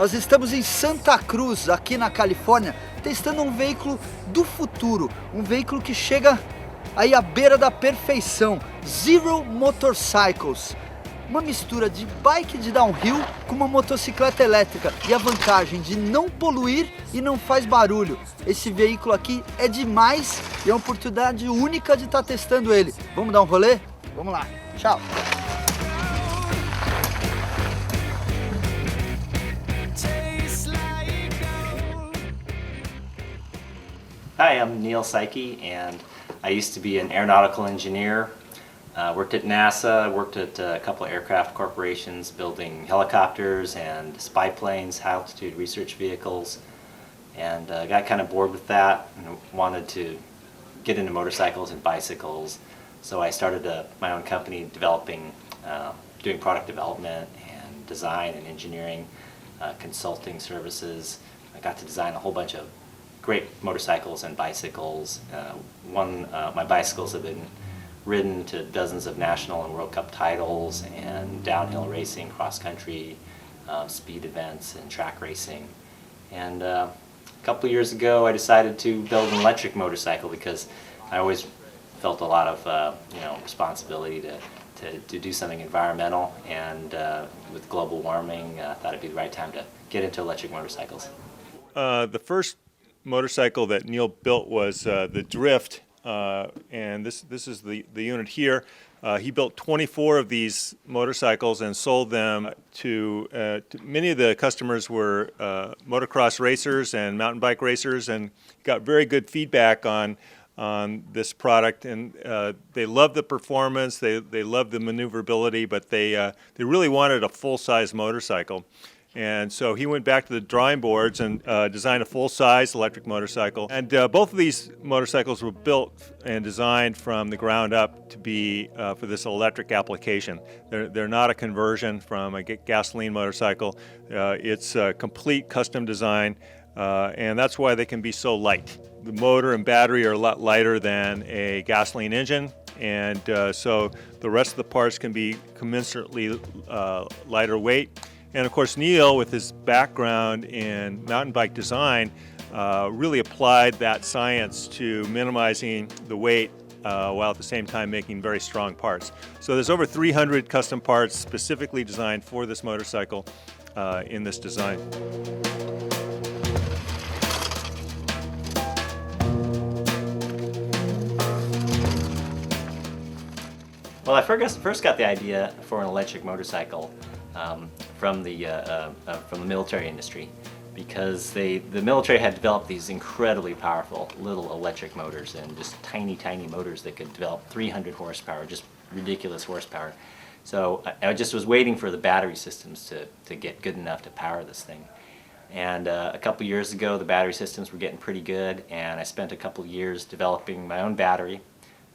Nós estamos em Santa Cruz, aqui na Califórnia, testando um veículo do futuro, um veículo que chega aí à beira da perfeição, Zero Motorcycles. Uma mistura de bike de downhill com uma motocicleta elétrica e a vantagem de não poluir e não faz barulho. Esse veículo aqui é demais e é uma oportunidade única de estar testando ele. Vamos dar um rolê? Vamos lá, tchau! Hi, I'm Neil Psyche, and I used to be an aeronautical engineer. Worked at NASA, worked at a couple of aircraft corporations building helicopters and spy planes, high altitude research vehicles, and got kind of bored with that and wanted to get into motorcycles and bicycles. So I started my own company developing, doing product development and design and engineering, consulting services. I got to design a whole bunch of great motorcycles and bicycles. My bicycles have been ridden to dozens of national and World Cup titles and downhill racing, cross-country, speed events and track racing. And a couple of years ago I decided to build an electric motorcycle because I always felt a lot of responsibility to do something environmental, and with global warming I thought it'd be the right time to get into electric motorcycles. The first motorcycle that Neil built was the Drift. And this is the unit here. He built 24 of these motorcycles and sold them to many of the customers were motocross racers and mountain bike racers, and got very good feedback on this product, and they loved the performance, they loved the maneuverability, but they really wanted a full-size motorcycle. And so he went back to the drawing boards and designed a full-size electric motorcycle. And both of these motorcycles were built and designed from the ground up to be for this electric application. They're not a conversion from a gasoline motorcycle. It's a complete custom design, and that's why they can be so light. The motor and battery are a lot lighter than a gasoline engine, and so the rest of the parts can be commensurately lighter weight. And of course, Neil, with his background in mountain bike design, really applied that science to minimizing the weight while at the same time making very strong parts. So there's over 300 custom parts specifically designed for this motorcycle in this design. Well, I first got the idea for an electric motorcycle from the military industry, because the military had developed these incredibly powerful little electric motors, and just tiny motors that could develop 300 horsepower, just ridiculous horsepower. So I just was waiting for the battery systems to get good enough to power this thing. And a couple years ago the battery systems were getting pretty good, and I spent a couple years developing my own battery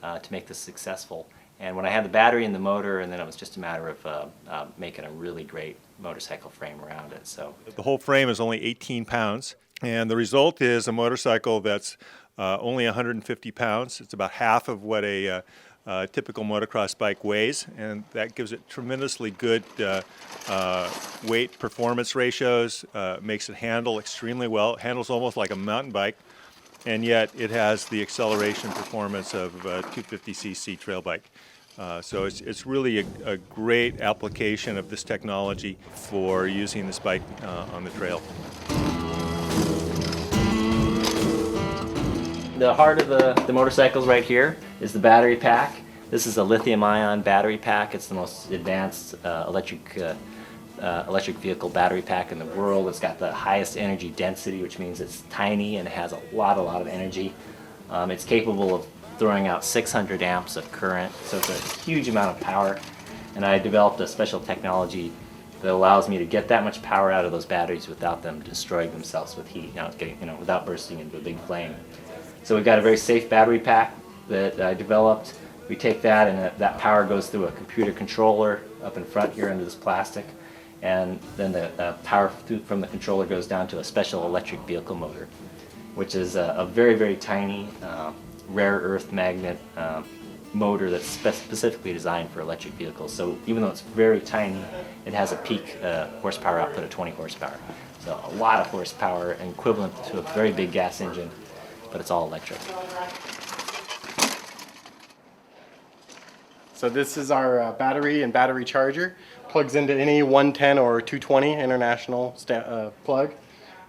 to make this successful. And when I had the battery and the motor, and then it was just a matter of making a really great motorcycle frame around it. So the whole frame is only 18 pounds, and the result is a motorcycle that's only 150 pounds. It's about half of what a typical motocross bike weighs, and that gives it tremendously good weight performance ratios, makes it handle extremely well. It handles almost like a mountain bike, and yet it has the acceleration performance of a 250cc trail bike. So it's really a great application of this technology for using this bike on the trail. The heart of the motorcycles right here is the battery pack. This is a lithium-ion battery pack. It's the most advanced electric vehicle battery pack in the world. It's got the highest energy density, which means it's tiny and it has a lot of energy. It's capable of throwing out 600 amps of current, so it's a huge amount of power. And I developed a special technology that allows me to get that much power out of those batteries without them destroying themselves with heat, without bursting into a big flame. So we've got a very safe battery pack that I developed. We take that, and that power goes through a computer controller up in front here under this plastic, and then the power from the controller goes down to a special electric vehicle motor, which is a very tiny rare earth magnet motor that's specifically designed for electric vehicles. So even though it's very tiny, it has a peak horsepower output of 20 horsepower. So a lot of horsepower and equivalent to a very big gas engine, but it's all electric. So this is our battery and battery charger. Plugs into any 110 or 220 international plug.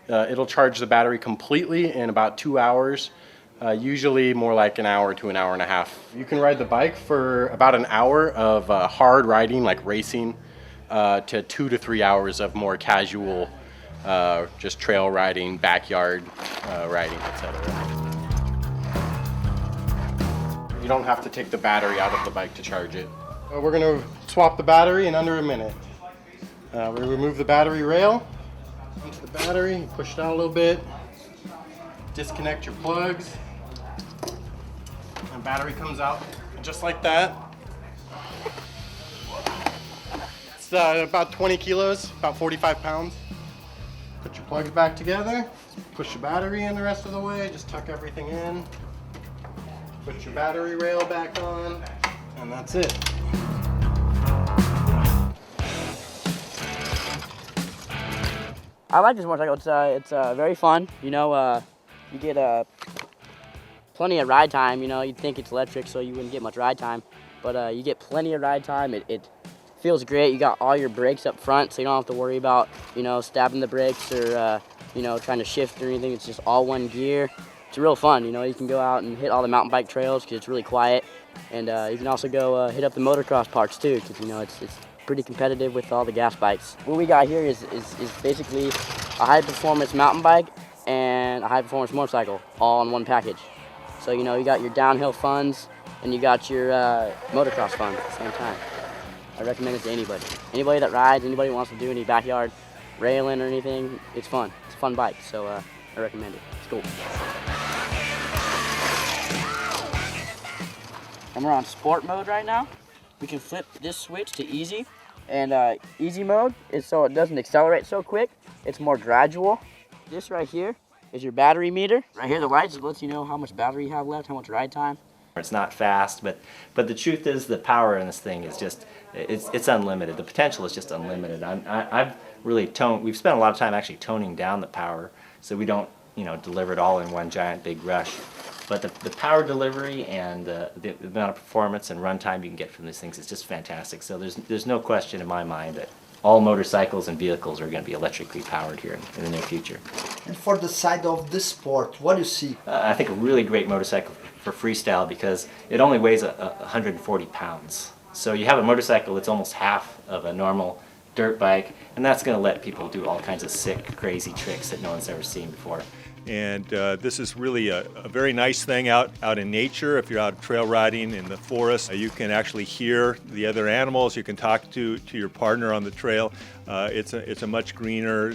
It'll charge the battery completely in about 2 hours, usually more like an hour to an hour and a half. You can ride the bike for about an hour of hard riding, like racing, to 2 to 3 hours of more casual, just trail riding, backyard riding, etc. You don't have to take the battery out of the bike to charge it. We're going to swap the battery in under a minute. We remove the battery rail into the battery, push it out a little bit, disconnect your plugs, and battery comes out just like that. It's about 20 kilos, about 45 pounds. Put your plugs back together, push your battery in the rest of the way, just tuck everything in. Put your battery rail back on, and that's it. I like this motorcycle. It's very fun. You know, you get plenty of ride time. You know, you'd think it's electric, so you wouldn't get much ride time, but you get plenty of ride time. It feels great. You got all your brakes up front, so you don't have to worry about, you know, stabbing the brakes or you know, trying to shift or anything. It's just all one gear. It's real fun. You know, you can go out and hit all the mountain bike trails because it's really quiet, and you can also go hit up the motocross parks too, because you know it's pretty competitive with all the gas bikes. What we got here is basically a high performance mountain bike and a high performance motorcycle all in one package. So you know, you got your downhill funs and you got your motocross fun at the same time. I recommend it to anybody. Anybody that rides, anybody who wants to do any backyard railing or anything, it's fun. It's a fun bike, so I recommend it. It's cool. And we're on sport mode right now. We can flip this switch to easy, and easy mode is so it doesn't accelerate so quick. It's more gradual. This right here is your battery meter. Right here, the lights lets you know how much battery you have left, how much ride time. It's not fast, but the truth is the power in this thing is just, it's unlimited. The potential is just unlimited. I've really we've spent a lot of time actually toning down the power so we don't, you know, deliver it all in one giant big rush. But the power delivery and the amount of performance and runtime you can get from these things is just fantastic. So there's no question in my mind that all motorcycles and vehicles are going to be electrically powered here in the near future. And for the side of the sport, what do you see? I think a really great motorcycle for freestyle because it only weighs 140 pounds. So you have a motorcycle that's almost half of a normal dirt bike, and that's going to let people do all kinds of sick, crazy tricks that no one's ever seen before. And this is really a very nice thing out in nature. If you're out trail riding in the forest, you can actually hear the other animals. You can talk to your partner on the trail. It's a much greener,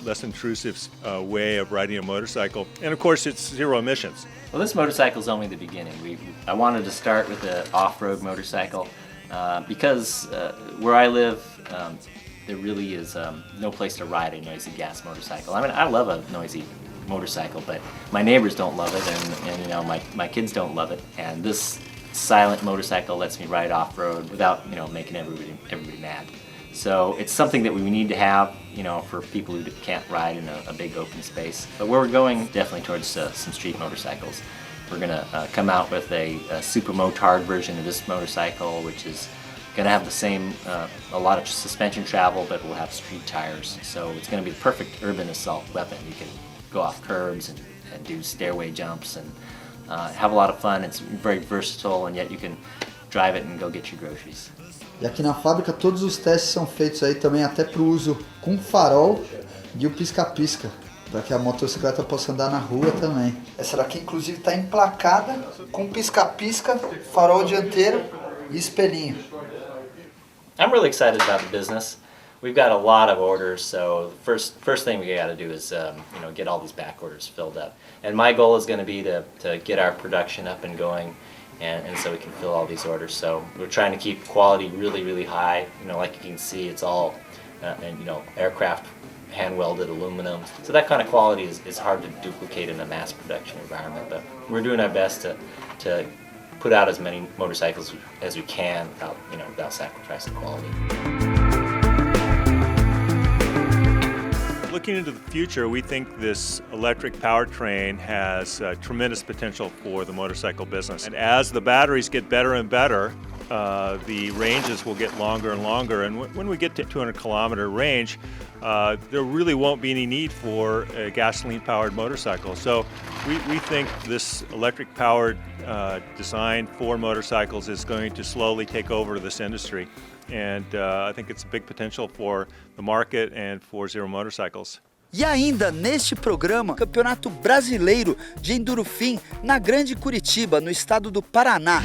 less intrusive way of riding a motorcycle. And of course, it's zero emissions. Well, this motorcycle is only the beginning. I wanted to start with an off-road motorcycle because where I live, there really is no place to ride a noisy gas motorcycle. I mean, I love a noisy motorcycle, but my neighbors don't love it, and you know, my kids don't love it. And this silent motorcycle lets me ride off-road without, you know, making everybody mad. So it's something that we need to have, you know, for people who can't ride in a big open space. But where we're going, definitely towards some street motorcycles. We're going to come out with a super motard version of this motorcycle, which is going to have the same, a lot of suspension travel, but we'll have street tires. So it's going to be the perfect urban assault weapon. You can go off curbs and do stairway jumps and have a lot of fun. It's very versatile, and yet you can drive it and go get your groceries. E aqui na fábrica todos os testes são feitos aí também até para o uso com farol e o pisca-pisca, para que a motocicleta possa andar na rua também. Essa daqui inclusive está emplacada com pisca-pisca, farol dianteiro e espelhinho. I'm really excited about the business. We've got a lot of orders, so the first thing we got to do is you know, get all these back orders filled up. And my goal is going to be to get our production up and going, and so we can fill all these orders. So we're trying to keep quality really, really high. You know, like you can see, it's all and you know, aircraft hand welded aluminum. So that kind of quality is hard to duplicate in a mass production environment. But we're doing our best to put out as many motorcycles as we can without sacrificing quality. Looking into the future, we think this electric powertrain has tremendous potential for the motorcycle business. And as the batteries get better and better, the ranges will get longer and longer. And when we get to 200-kilometer range, there really won't be any need for a gasoline-powered motorcycle. So we think this electric-powered design for motorcycles is going to slowly take over this industry. And I think it's a big potential for the market and for Zero Motorcycles. E ainda neste programa, Campeonato Brasileiro de Endurofim na Grande Curitiba, no estado do Paraná.